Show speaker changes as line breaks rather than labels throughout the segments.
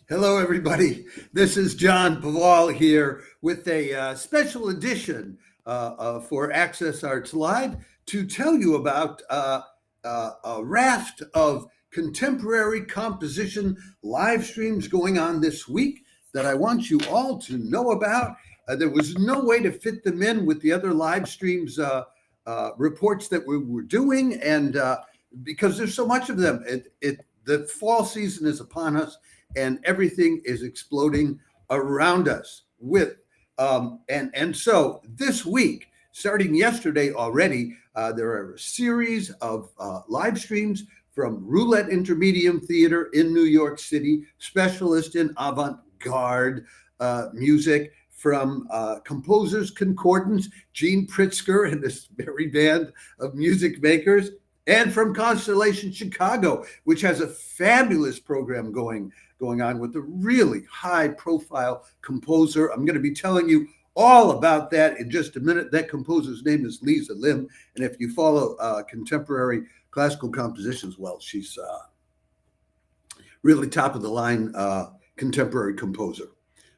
Hello, everybody. This is John Paval here with a special edition for Access Arts Live to tell you about a raft of contemporary composition live streams going on this week that I want you all to know about. There was no way to fit them in with the other live streams reports that we were doing, and because there's so much of them, the fall season is upon us. And everything is exploding around us with, and so this week, starting yesterday already, there are a series of live streams from Roulette Intermedium Theater in New York City, specialist in avant-garde music, from composers Concordance, Gene Pritzker and this merry band of music makers, and from Constellation Chicago, which has a fabulous program going on with a really high-profile composer. I'm going to be telling you all about that in just a minute. That composer's name is Lisa Lim, and if you follow contemporary classical compositions, well, she's really top-of-the-line contemporary composer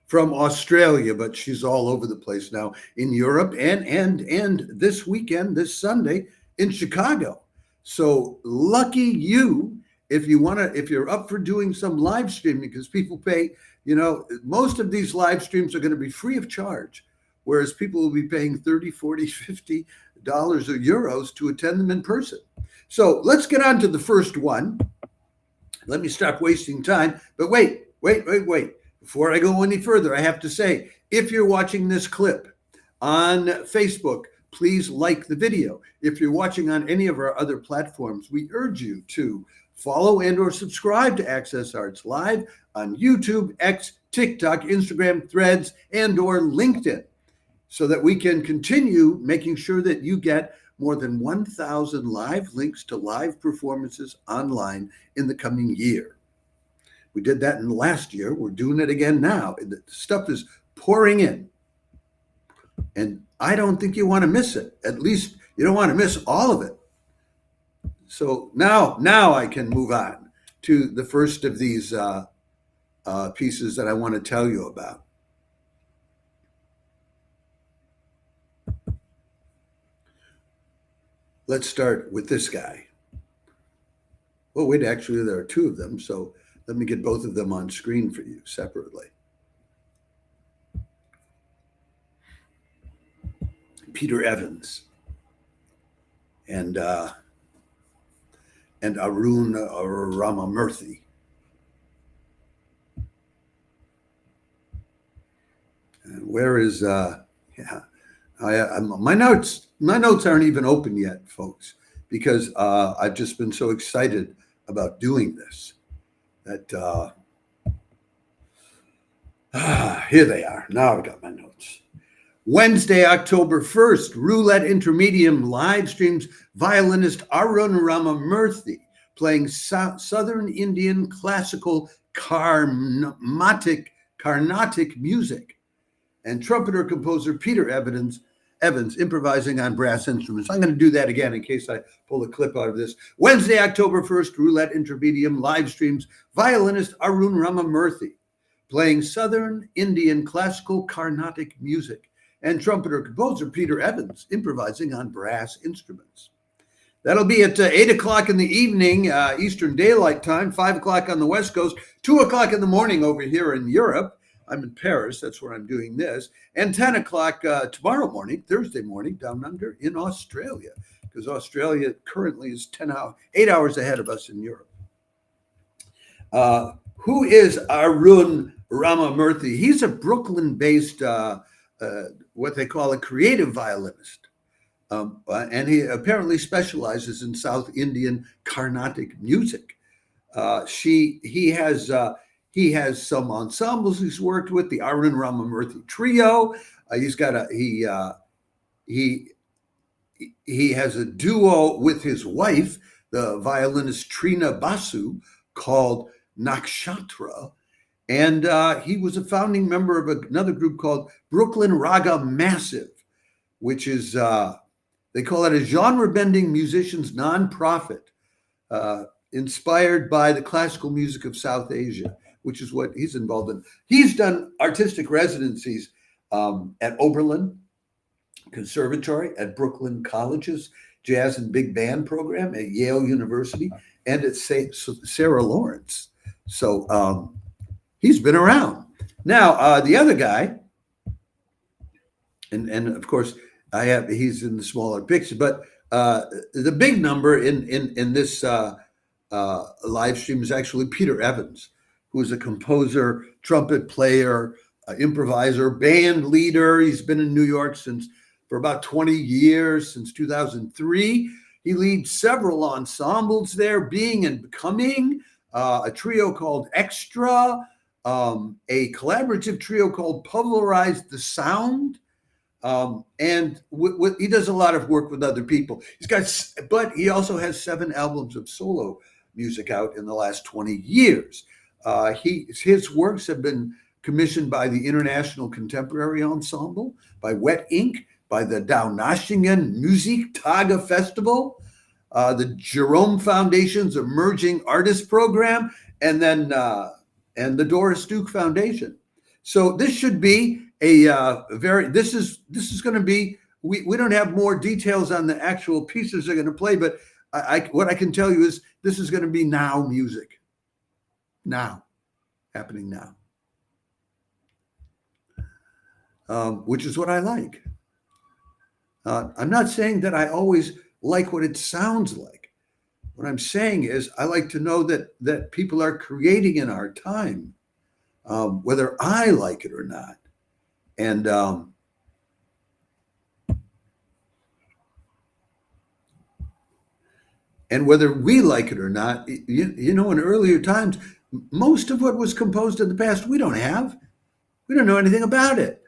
from Australia, but she's all over the place now in Europe and this weekend, this Sunday, in Chicago. So lucky you if you're up for doing some live streaming, because people pay, most of these live streams are going to be free of charge, whereas people will be paying $30, $40, $50 or euros to attend them in person. So let's get on to the first one. Let me stop wasting time. But wait. Before I go any further, I have to say, if you're watching this clip on Facebook, please like the video. If you're watching on any of our other platforms, we urge you to follow and or subscribe to Access Arts Live on YouTube, X, TikTok, Instagram, Threads, and or LinkedIn, so that we can continue making sure that you get more than 1,000 live links to live performances online in the coming year. We did that in last year. We're doing it again now. The stuff is pouring in. And I don't think you want to miss it. At least you don't want to miss all of it. So now I can move on to the first of these pieces that I want to tell you about. Let's start with this guy. Oh, wait, actually, there are two of them. So let me get both of them on screen for you separately. Peter Evans and Arun or Ramamurthy. And where is my notes aren't even open yet, folks, because I've just been so excited about doing this that here they are. Now I've got my notes. Wednesday, October 1st, Roulette Intermedium live streams violinist Arun Ramamurthy playing Southern Indian classical Carnatic music, and trumpeter composer Peter Evans improvising on brass instruments. I'm going to do that again in case I pull a clip out of this. Wednesday, October 1st, Roulette Intermedium live streams violinist Arun Ramamurthy playing Southern Indian classical Carnatic music, and trumpeter composer Peter Evans improvising on brass instruments. That'll be at 8 o'clock in the evening, Eastern Daylight Time, 5 o'clock on the West Coast, 2 o'clock in the morning over here in Europe. I'm in Paris, that's where I'm doing this, and 10 o'clock tomorrow morning, Thursday morning, down under in Australia, because Australia currently is 8 hours ahead of us in Europe. Who is Arun Ramamurthy? He's a Brooklyn-based what they call a creative violinist. And he apparently specializes in South Indian Carnatic music. He has some ensembles he's worked with, the Arun Ramamurthy Trio. He has a duo with his wife, the violinist Trina Basu, called Nakshatra. And he was a founding member of another group called Brooklyn Raga Massive, which is, they call it a genre-bending musicians nonprofit. inspired by the classical music of South Asia, which is what he's involved in. He's done artistic residencies at Oberlin Conservatory, at Brooklyn College's Jazz and Big Band program, at Yale University, and at Sarah Lawrence. So he's been around. Now, the other guy, and of course, he's in the smaller picture, but the big number in this live stream is actually Peter Evans, who is a composer, trumpet player, improviser, band leader. He's been in New York for about 20 years, since 2003. He leads several ensembles there, Being and Becoming, a trio called Extra, a collaborative trio called Pulverize the Sound. And he does a lot of work with other people. But he also has 7 albums of solo music out in the last 20 years. His works have been commissioned by the International Contemporary Ensemble, by Wet Ink, by the Donaueschingen Musiktage Festival, the Jerome Foundation's Emerging Artist Program, and the Doris Duke Foundation. So this should be this is going to be, we don't have more details on the actual pieces they're going to play, but what I can tell you is this is going to be now music. Now, happening now. Which is what I like. I'm not saying that I always like what it sounds like. What I'm saying is I like to know that people are creating in our time, whether I like it or not. And whether we like it or not, in earlier times, most of what was composed in the past, we don't know anything about it.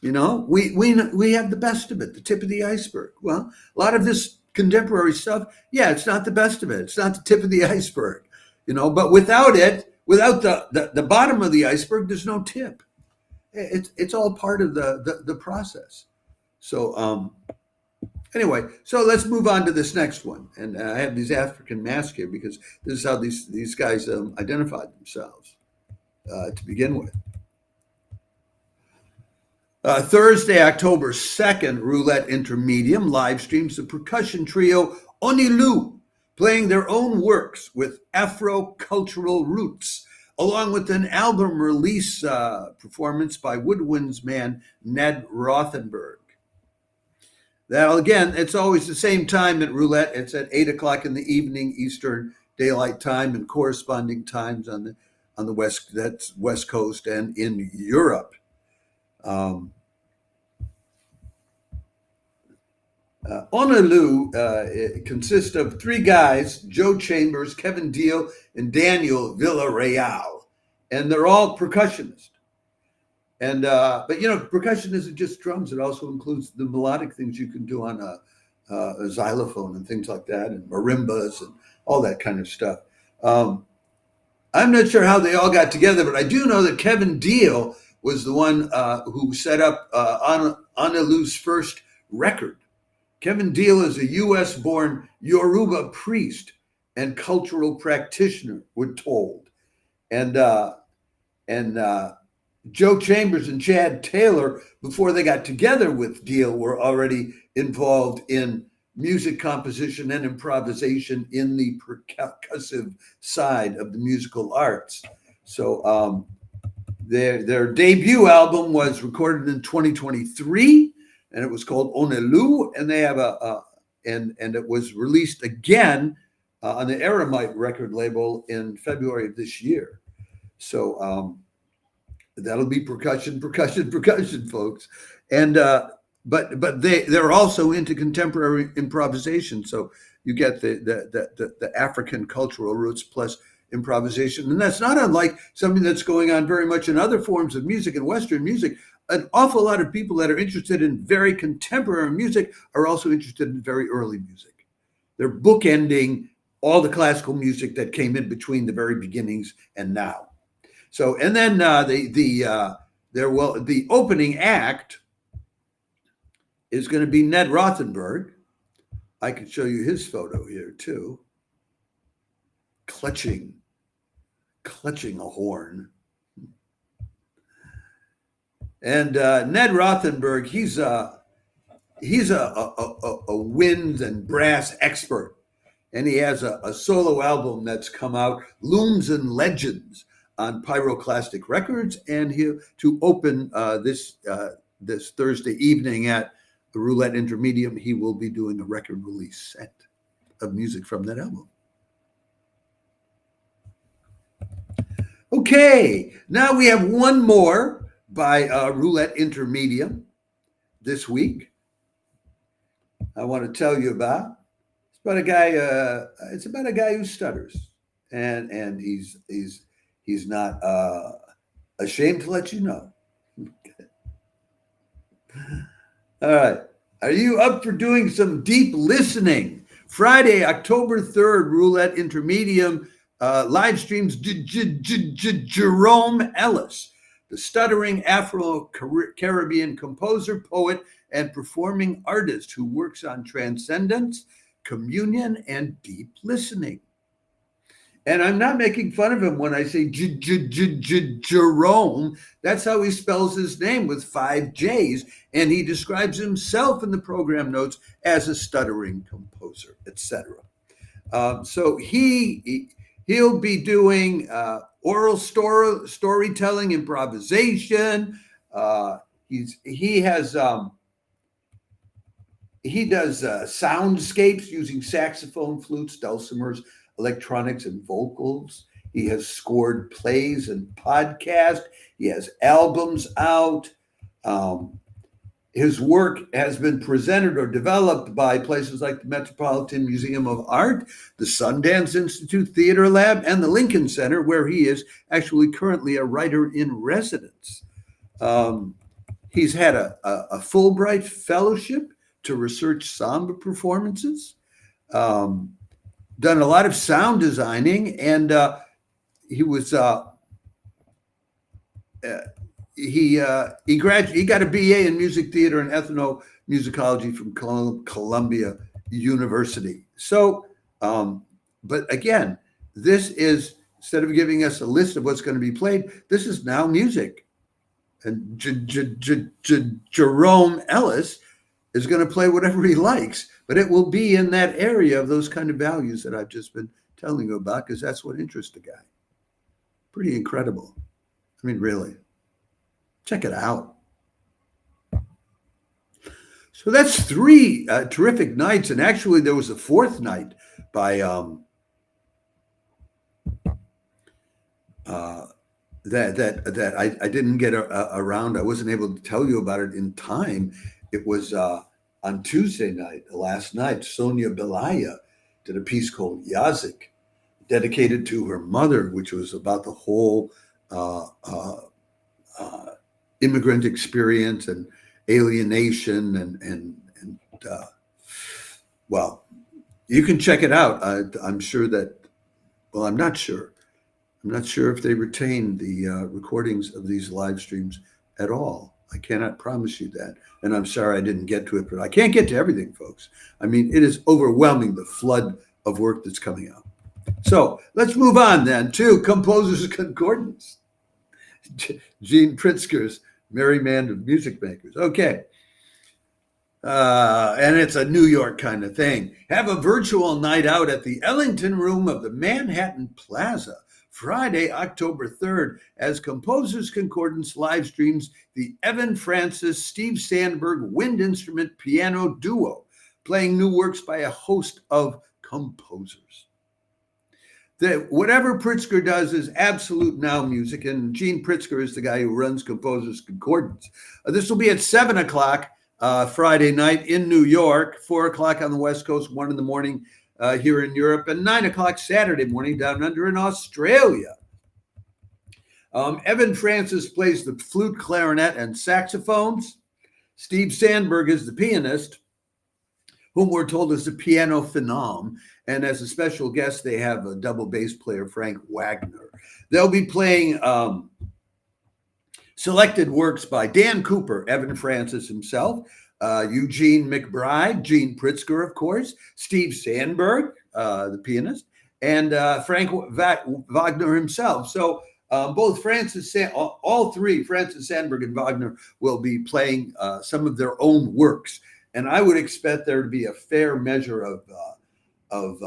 We have the best of it, the tip of the iceberg. Well, a lot of this contemporary stuff, it's not the best of it. It's not the tip of the iceberg, but without the bottom of the iceberg, there's no tip. It's all part of the process. So anyway, so let's move on to this next one. And I have these African masks here because this is how these guys identified themselves to begin with. Thursday, October 2nd, Roulette Intermedium live streams the percussion trio Onilu, playing their own works with Afro-cultural roots, along with an album release performance by woodwinds man Ned Rothenberg. Now, again, it's always the same time at Roulette. It's at 8 o'clock in the evening Eastern Daylight Time, and corresponding times on the West Coast and in Europe. Onilu consists of 3 guys: Joe Chambers, Kevin Deal, and Daniel Villarreal, and they're all percussionists. And but percussion isn't just drums; it also includes the melodic things you can do on a xylophone and things like that, and marimbas and all that kind of stuff. I'm not sure how they all got together, but I do know that Kevin Deal was the one who set up Onilu's first record. Kevin Deal is a U.S.-born Yoruba priest and cultural practitioner, we're told. And Joe Chambers and Chad Taylor, before they got together with Deal, were already involved in music composition and improvisation in the percussive side of the musical arts. So their debut album was recorded in 2023. And it was called Onilu, and they have and it was released again on the Eremite record label in February of this year. So that'll be percussion, folks. And but they're also into contemporary improvisation. So you get the African cultural roots plus improvisation, and that's not unlike something that's going on very much in other forms of music and Western music. An awful lot of people that are interested in very contemporary music are also interested in very early music. They're bookending all the classical music that came in between the very beginnings and now. So, and then the opening act is going to be Ned Rothenberg. I can show you his photo here too. clutching a horn. And Ned Rothenberg, he's a wind and brass expert, and he has a solo album that's come out, Looms and Legends, on Pyroclastic Records, and to open this Thursday evening at the Roulette Intermedium, he will be doing a record release set of music from that album. Okay, now we have one more by Roulette Intermedium this week. I want to tell you about. It's about a guy. It's about a guy who stutters, and he's not ashamed to let you know. All right, are you up for doing some deep listening? Friday, October 3rd, Roulette Intermedium live streams. Jerome Ellis, the stuttering Afro-Caribbean composer, poet, and performing artist who works on transcendence, communion, and deep listening. And I'm not making fun of him when I say Jerome. That's how he spells his name, with 5 J's. And he describes himself in the program notes as a stuttering composer, etc. So he'll be doing oral storytelling, improvisation. He does soundscapes using saxophone, flutes, dulcimers, electronics, and vocals. He has scored plays and podcasts. He has albums out. His work has been presented or developed by places like the Metropolitan Museum of Art, the Sundance Institute Theater Lab, and the Lincoln Center, where he is actually currently a writer in residence. He's had a Fulbright Fellowship to research samba performances. Done a lot of sound designing, and he was he got a BA in music theater and ethnomusicology from Columbia University. So, but again, this is, instead of giving us a list of what's going to be played, this is now music, and Jerome Ellis is going to play whatever he likes, but it will be in that area of those kind of values that I've just been telling you about, because that's what interests the guy. Pretty incredible. I mean, really. Check it out. So that's 3 terrific nights, and actually there was a 4th night by that I didn't get around. I wasn't able to tell you about it in time. It was on Tuesday night, last night. Sonia Belaya did a piece called Yazik, dedicated to her mother, which was about the whole immigrant experience and alienation, and well, you can check it out. I'm sure that, well, I'm not sure if they retain the recordings of these live streams at all. I cannot promise you that. And I'm sorry I didn't get to it, but I can't get to everything, folks. I mean, it is overwhelming, the flood of work that's coming out. So let's move on then to Composers Concordance. Gene Pritzker's Merry Man of Music Makers. Okay. And it's a New York kind of thing. Have a virtual night out at the Ellington Room of the Manhattan Plaza, Friday, October 3rd, as Composers Concordance live streams the Evan Francis, Steve Sandberg wind instrument piano duo, playing new works by a host of composers. Whatever Pritzker does is absolute now music, and Gene Pritzker is the guy who runs Composers Concordance. This will be at 7 o'clock Friday night in New York, 4 o'clock on the West Coast, 1 in the morning here in Europe, and 9 o'clock Saturday morning down under in Australia. Evan Francis plays the flute, clarinet, and saxophones. Steve Sandberg is the pianist, whom we're told is a piano phenom. And as a special guest, they have a double bass player, Frank Wagner. They'll be playing selected works by Dan Cooper, Evan Francis himself, Eugene McBride, Gene Pritzker, of course, Steve Sandberg, the pianist, and Frank Wagner himself. So both all three, Francis, Sandberg, and Wagner, will be playing some of their own works. And I would expect there to be a fair measure of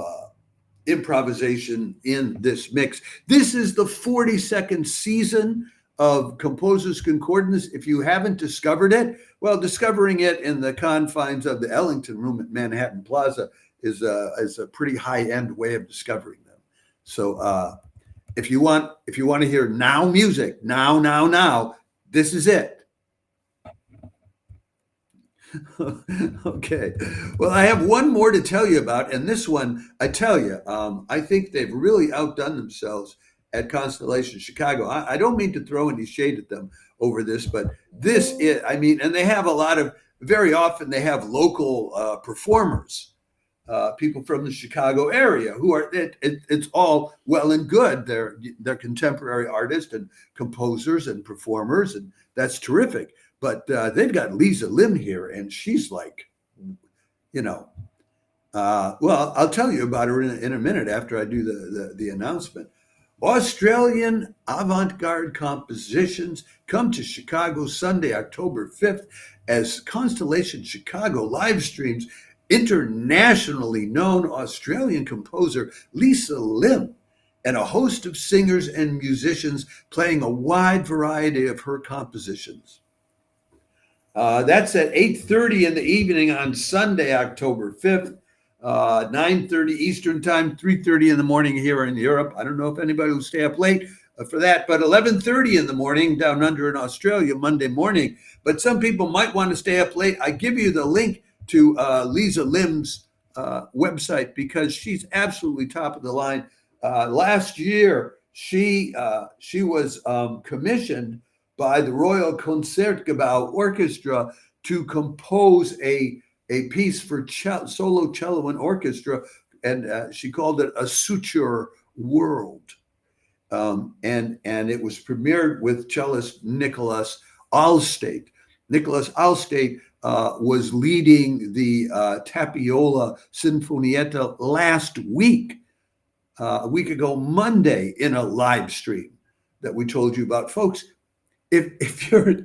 improvisation in this mix. This is the 42nd season of Composers Concordance. If you haven't discovered it, well, discovering it in the confines of the Ellington Room at Manhattan Plaza is a pretty high-end way of discovering them. So if you want to hear now music, now, this is it. Okay. Well, I have one more to tell you about, and this one, I tell you, I think they've really outdone themselves at Constellation Chicago. I don't mean to throw any shade at them over this, but this is, and they have very often they have local performers, people from the Chicago area who are, it's all well and good. They're contemporary artists and composers and performers, and that's terrific. But they've got Lisa Lim here, and she's like, well, I'll tell you about her in a minute after I do the announcement. Australian avant-garde compositions come to Chicago Sunday, October 5th, as Constellation Chicago live streams internationally known Australian composer Lisa Lim and a host of singers and musicians playing a wide variety of her compositions. That's at 8:30 in the evening on Sunday, October 5th, 9:30 Eastern time, 3:30 in the morning here in Europe. I don't know if anybody will stay up late for that, but 11:30 in the morning down under in Australia, Monday morning. But some people might want to stay up late. I give you the link to Lisa Lim's website because she's absolutely top of the line. Last year, she was commissioned by the Royal Concertgebouw Orchestra to compose a piece for solo cello and orchestra, and she called it A Suture World. And it was premiered with cellist Nicholas Alstate. Nicholas Alstate was leading the Tapiola Sinfonietta last week, a week ago Monday, in a live stream that we told you about. Folks, if you're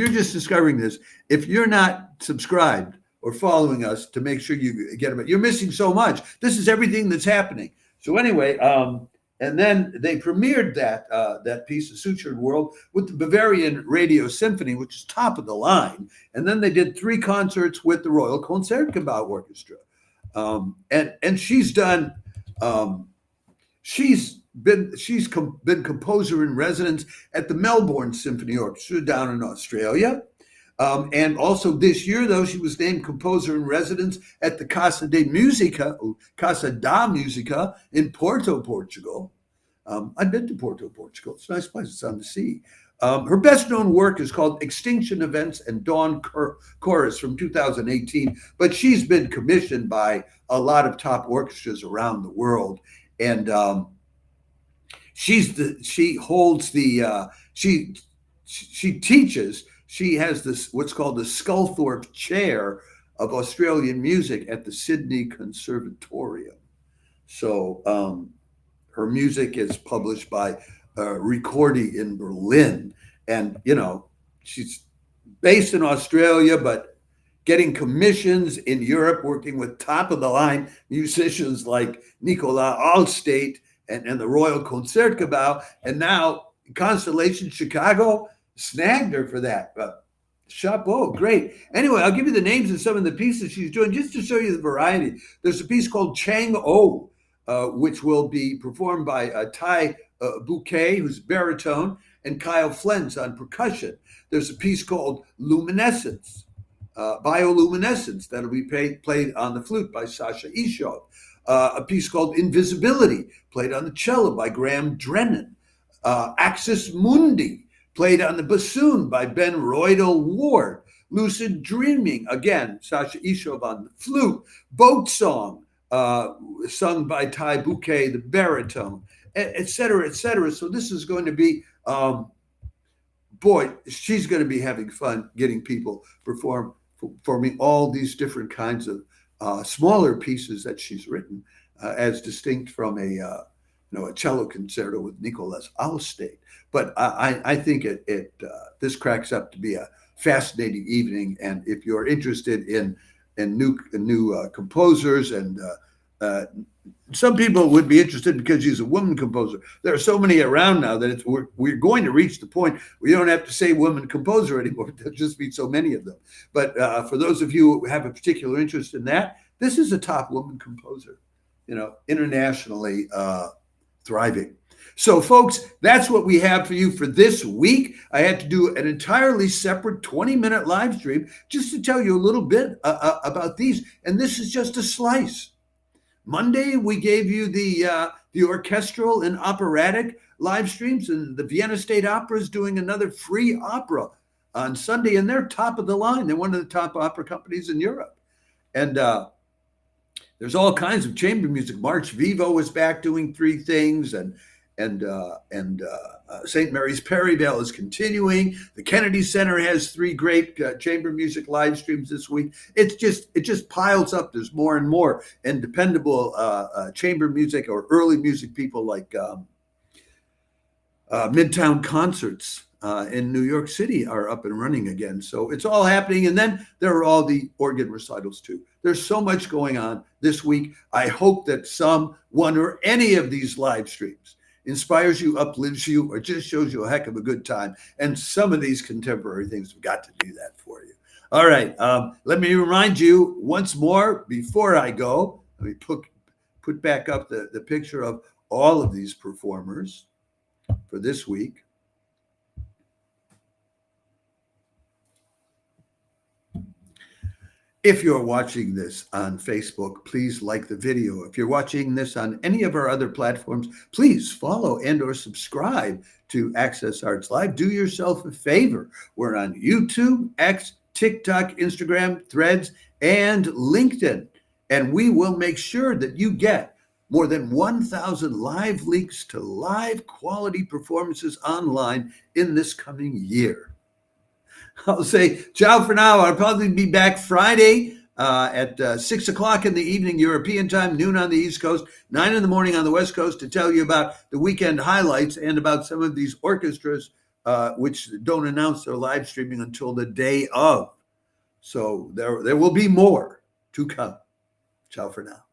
just discovering this, if you're not subscribed or following us to make sure you get them, you're missing so much. This is everything that's happening. So anyway, and then they premiered that piece, of Sutured World, with the Bavarian Radio Symphony, which is top of the line. And then they did 3 concerts with the Royal Concertgebouw Orchestra. And she's done. She's been composer in residence at the Melbourne Symphony Orchestra down in Australia. And also this year, though, she was named composer in residence at the Casa da Música in Porto, Portugal. I've been to Porto, Portugal. It's a nice place. It's on the sea. Her best-known work is called Extinction Events and Dawn Chorus from 2018, but she's been commissioned by a lot of top orchestras around the world. And she teaches. She has this what's called the Sculthorpe Chair of Australian Music at the Sydney Conservatorium. So her music is published by Ricordi in Berlin, and she's based in Australia, but getting commissions in Europe, working with top of the line musicians like Nicolas Alstate and the Royal Concertgebouw, and now Constellation Chicago snagged her for that. But chapeau, great. Anyway, I'll give you the names of some of the pieces she's doing just to show you the variety. There's a piece called Chang O, which will be performed by Tai Bouquet, who's baritone, and Kyle Flens on percussion. There's a piece called Luminescence, Bioluminescence, that'll be played on the flute by Sasha Ishov. A piece called Invisibility, played on the cello by Graham Drennan. Axis Mundi, played on the bassoon by Ben Roydell Ward. Lucid Dreaming, again, Sasha Ishov on the flute. Boat Song, sung by Tai Bouquet, the baritone, et cetera, et cetera. So this is going to be, she's going to be having fun getting people performing all these different kinds of smaller pieces that she's written. as distinct from a cello concerto with Nicolas Alstate. But I think this cracks up to be a fascinating evening. And if you're interested in new composers, and some people would be interested because she's a woman composer. There are so many around now that we're going to reach the point we don't have to say woman composer anymore. There'll just be so many of them. But for those of you who have a particular interest in that, this is a top woman composer, internationally thriving. So, folks, that's what we have for you for this week. I had to do an entirely separate 20-minute live stream just to tell you a little bit about these. And this is just a slice. Monday, we gave you the orchestral and operatic live streams, and the Vienna State Opera is doing another free opera on Sunday, and they're top of the line. They're one of the top opera companies in Europe. And there's all kinds of chamber music. March Vivo is back doing 3 things, and St. Mary's Perryvale is continuing. The Kennedy Center has 3 great chamber music live streams this week. It just piles up. There's more and more, and dependable chamber music or early music people like Midtown Concerts in New York City are up and running again. So it's all happening. And then there are all the organ recitals too. There's so much going on this week. I hope that one or any of these live streams inspires you, uplifts you, or just shows you a heck of a good time. And some of these contemporary things have got to do that for you. All right. Let me remind you once more before I go. Let me put back up the picture of all of these performers for this week. If you're watching this on Facebook, please like the video. If you're watching this on any of our other platforms, please follow and or subscribe to Access Arts Live. Do yourself a favor. We're on YouTube, X, TikTok, Instagram, Threads, and LinkedIn. And we will make sure that you get more than 1,000 live links to live quality performances online in this coming year. I'll say ciao for now. I'll probably be back Friday at 6 o'clock in the evening, European time, noon on the East Coast, 9 in the morning on the West Coast, to tell you about the weekend highlights and about some of these orchestras which don't announce their live streaming until the day of. So there will be more to come. Ciao for now.